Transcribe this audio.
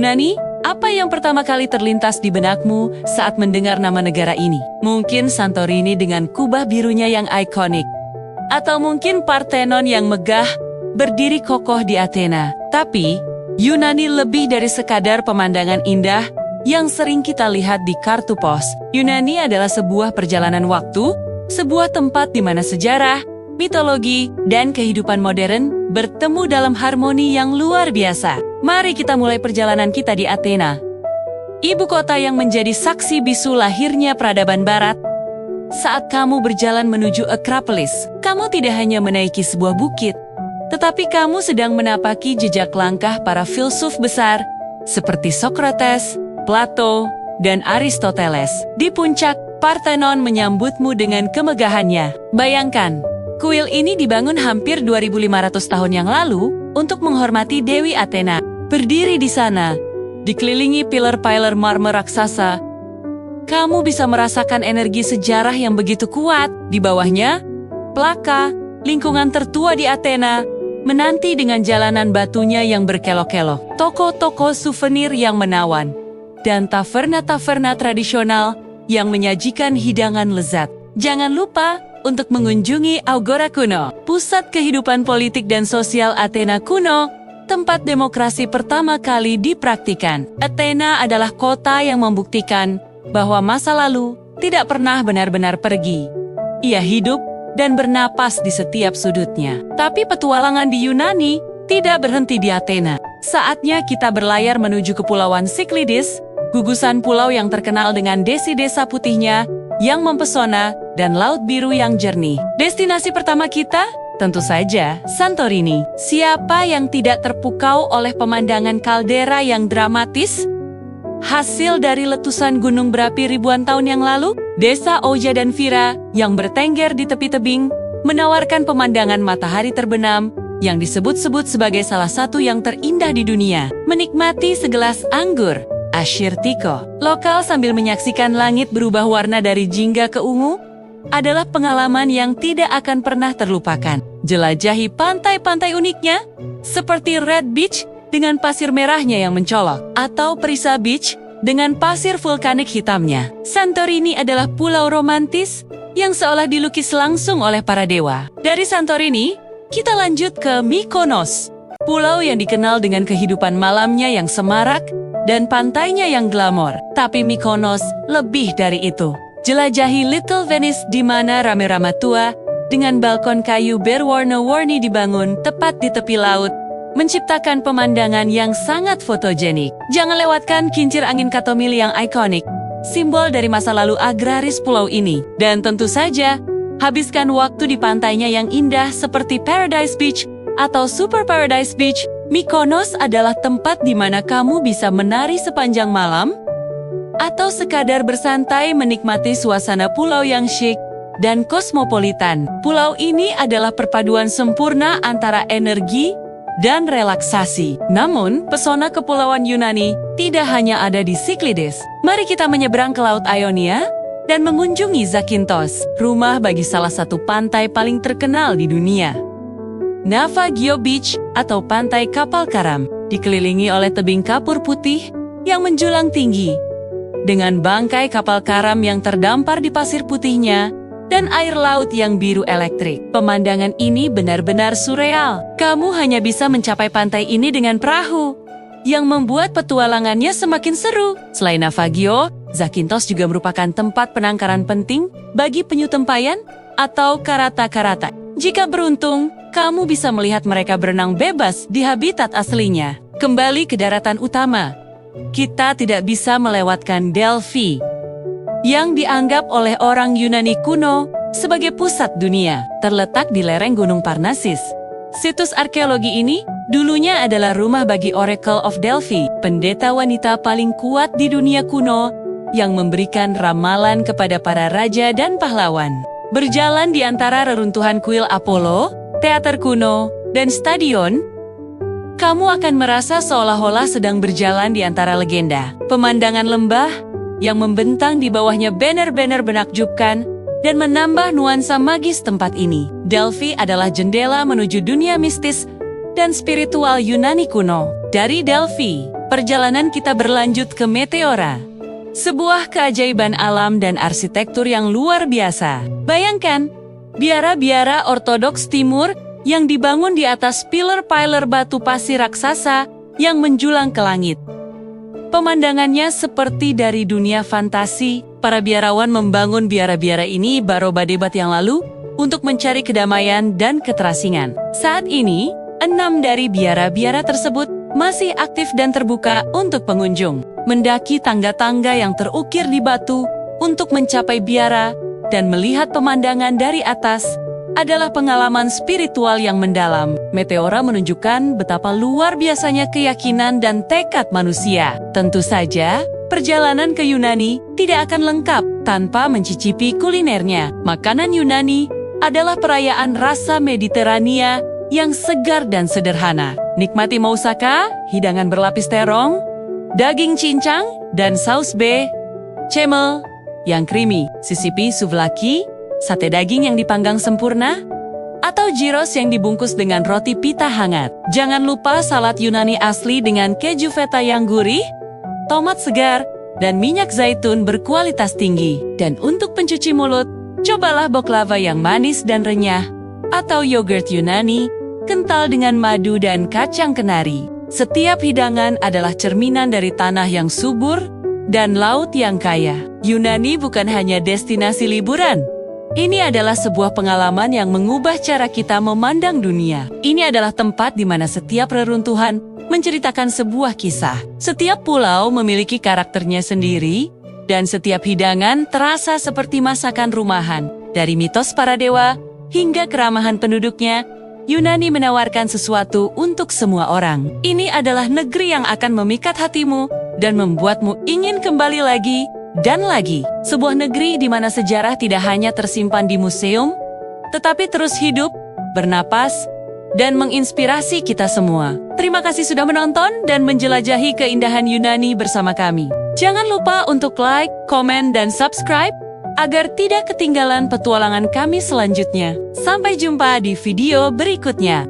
Yunani, apa yang pertama kali terlintas di benakmu saat mendengar nama negara ini? Mungkin Santorini dengan kubah birunya yang ikonik. Atau mungkin Parthenon yang megah, berdiri kokoh di Athena. Tapi, Yunani lebih dari sekadar pemandangan indah yang sering kita lihat di kartu pos. Yunani adalah sebuah perjalanan waktu, sebuah tempat di mana sejarah, mitologi, dan kehidupan modern bertemu dalam harmoni yang luar biasa. Mari kita mulai perjalanan kita di Athena, ibu kota yang menjadi saksi bisu lahirnya peradaban barat. Saat kamu berjalan menuju Acropolis, kamu tidak hanya menaiki sebuah bukit, tetapi kamu sedang menapaki jejak langkah para filsuf besar seperti Socrates, Plato, dan Aristoteles. Di puncak, Parthenon menyambutmu dengan kemegahannya. Bayangkan, kuil ini dibangun hampir 2500 tahun yang lalu untuk menghormati Dewi Athena. Berdiri di sana, dikelilingi pilar-pilar marmer raksasa, kamu bisa merasakan energi sejarah yang begitu kuat. Di bawahnya, Plaka, lingkungan tertua di Athena, menanti dengan jalanan batunya yang berkelok-kelok, toko-toko souvenir yang menawan, dan taverna-taverna tradisional yang menyajikan hidangan lezat. Jangan lupa untuk mengunjungi Agora kuno, pusat kehidupan politik dan sosial Athena kuno, tempat demokrasi pertama kali dipraktikkan. Athena adalah kota yang membuktikan bahwa masa lalu tidak pernah benar-benar pergi. Ia hidup dan bernapas di setiap sudutnya. Tapi petualangan di Yunani tidak berhenti di Athena. Saatnya kita berlayar menuju Kepulauan Cyclades, gugusan pulau yang terkenal dengan desa-desa putihnya yang mempesona dan laut biru yang jernih. Destinasi pertama kita, tentu saja, Santorini. Siapa yang tidak terpukau oleh pemandangan kaldera yang dramatis? Hasil dari letusan gunung berapi ribuan tahun yang lalu, desa Oja dan Vira yang bertengger di tepi tebing menawarkan pemandangan matahari terbenam yang disebut-sebut sebagai salah satu yang terindah di dunia. Menikmati segelas anggur, Ashirtiko, lokal sambil menyaksikan langit berubah warna dari jingga ke ungu, adalah pengalaman yang tidak akan pernah terlupakan. Jelajahi pantai-pantai uniknya, seperti Red Beach dengan pasir merahnya yang mencolok, atau Prisa Beach dengan pasir vulkanik hitamnya. Santorini adalah pulau romantis yang seolah dilukis langsung oleh para dewa. Dari Santorini, kita lanjut ke Mykonos, pulau yang dikenal dengan kehidupan malamnya yang semarak dan pantainya yang glamor. Tapi Mykonos lebih dari itu. Jelajahi Little Venice di mana rame-rame tua dengan balkon kayu berwarna-warni dibangun tepat di tepi laut, menciptakan pemandangan yang sangat fotogenik. Jangan lewatkan kincir angin Katomili yang ikonik, simbol dari masa lalu agraris pulau ini. Dan tentu saja, habiskan waktu di pantainya yang indah seperti Paradise Beach atau Super Paradise Beach. Mykonos adalah tempat di mana kamu bisa menari sepanjang malam, atau sekadar bersantai menikmati suasana pulau yang syik dan kosmopolitan. Pulau ini adalah perpaduan sempurna antara energi dan relaksasi. Namun, pesona kepulauan Yunani tidak hanya ada di Cyclades. Mari kita menyeberang ke Laut Ionia dan mengunjungi Zakynthos, rumah bagi salah satu pantai paling terkenal di dunia. Navagio Beach atau Pantai Kapal Karam, dikelilingi oleh tebing kapur putih yang menjulang tinggi, dengan bangkai kapal karam yang terdampar di pasir putihnya, dan air laut yang biru elektrik. Pemandangan ini benar-benar surreal. Kamu hanya bisa mencapai pantai ini dengan perahu, yang membuat petualangannya semakin seru. Selain Navagio, Zakynthos juga merupakan tempat penangkaran penting bagi penyu tempayan atau karata-karata. Jika beruntung, kamu bisa melihat mereka berenang bebas di habitat aslinya. Kembali ke daratan utama, kita tidak bisa melewatkan Delphi, yang dianggap oleh orang Yunani kuno sebagai pusat dunia, terletak di lereng Gunung Parnassus. Situs arkeologi ini dulunya adalah rumah bagi Oracle of Delphi, pendeta wanita paling kuat di dunia kuno yang memberikan ramalan kepada para raja dan pahlawan. Berjalan di antara reruntuhan kuil Apollo, teater kuno, dan stadion, kamu akan merasa seolah-olah sedang berjalan di antara legenda. Pemandangan lembah yang membentang di bawahnya benar-benar menakjubkan dan menambah nuansa magis tempat ini. Delphi adalah jendela menuju dunia mistis dan spiritual Yunani kuno. Dari Delphi, perjalanan kita berlanjut ke Meteora. Sebuah keajaiban alam dan arsitektur yang luar biasa. Bayangkan, biara-biara ortodoks timur yang dibangun di atas pilar-pilar batu pasir raksasa yang menjulang ke langit. Pemandangannya seperti dari dunia fantasi. Para biarawan membangun biara-biara ini baroba-debat yang lalu untuk mencari kedamaian dan keterasingan. Saat ini, 6 dari biara-biara tersebut masih aktif dan terbuka untuk pengunjung. Mendaki tangga-tangga yang terukir di batu untuk mencapai biara dan melihat pemandangan dari atas adalah pengalaman spiritual yang mendalam. Meteora menunjukkan betapa luar biasanya keyakinan dan tekad manusia. Tentu saja, perjalanan ke Yunani tidak akan lengkap tanpa mencicipi kulinernya. Makanan Yunani adalah perayaan rasa Mediterania yang segar dan sederhana. Nikmati moussaka, hidangan berlapis terong, daging cincang, dan saus bechamel yang creamy. Sisipi souvlaki, sate daging yang dipanggang sempurna, atau gyros yang dibungkus dengan roti pita hangat. Jangan lupa salad Yunani asli dengan keju feta yang gurih, tomat segar, dan minyak zaitun berkualitas tinggi. Dan untuk pencuci mulut, cobalah baklava yang manis dan renyah, atau yogurt Yunani, kental dengan madu dan kacang kenari. Setiap hidangan adalah cerminan dari tanah yang subur dan laut yang kaya. Yunani bukan hanya destinasi liburan. Ini adalah sebuah pengalaman yang mengubah cara kita memandang dunia. Ini adalah tempat di mana setiap reruntuhan menceritakan sebuah kisah. Setiap pulau memiliki karakternya sendiri, dan setiap hidangan terasa seperti masakan rumahan. Dari mitos para dewa hingga keramahan penduduknya, Yunani menawarkan sesuatu untuk semua orang. Ini adalah negeri yang akan memikat hatimu dan membuatmu ingin kembali lagi dan lagi. Sebuah negeri di mana sejarah tidak hanya tersimpan di museum, tetapi terus hidup, bernapas, dan menginspirasi kita semua. Terima kasih sudah menonton dan menjelajahi keindahan Yunani bersama kami. Jangan lupa untuk like, komen, dan subscribe agar tidak ketinggalan petualangan kami selanjutnya. Sampai jumpa di video berikutnya.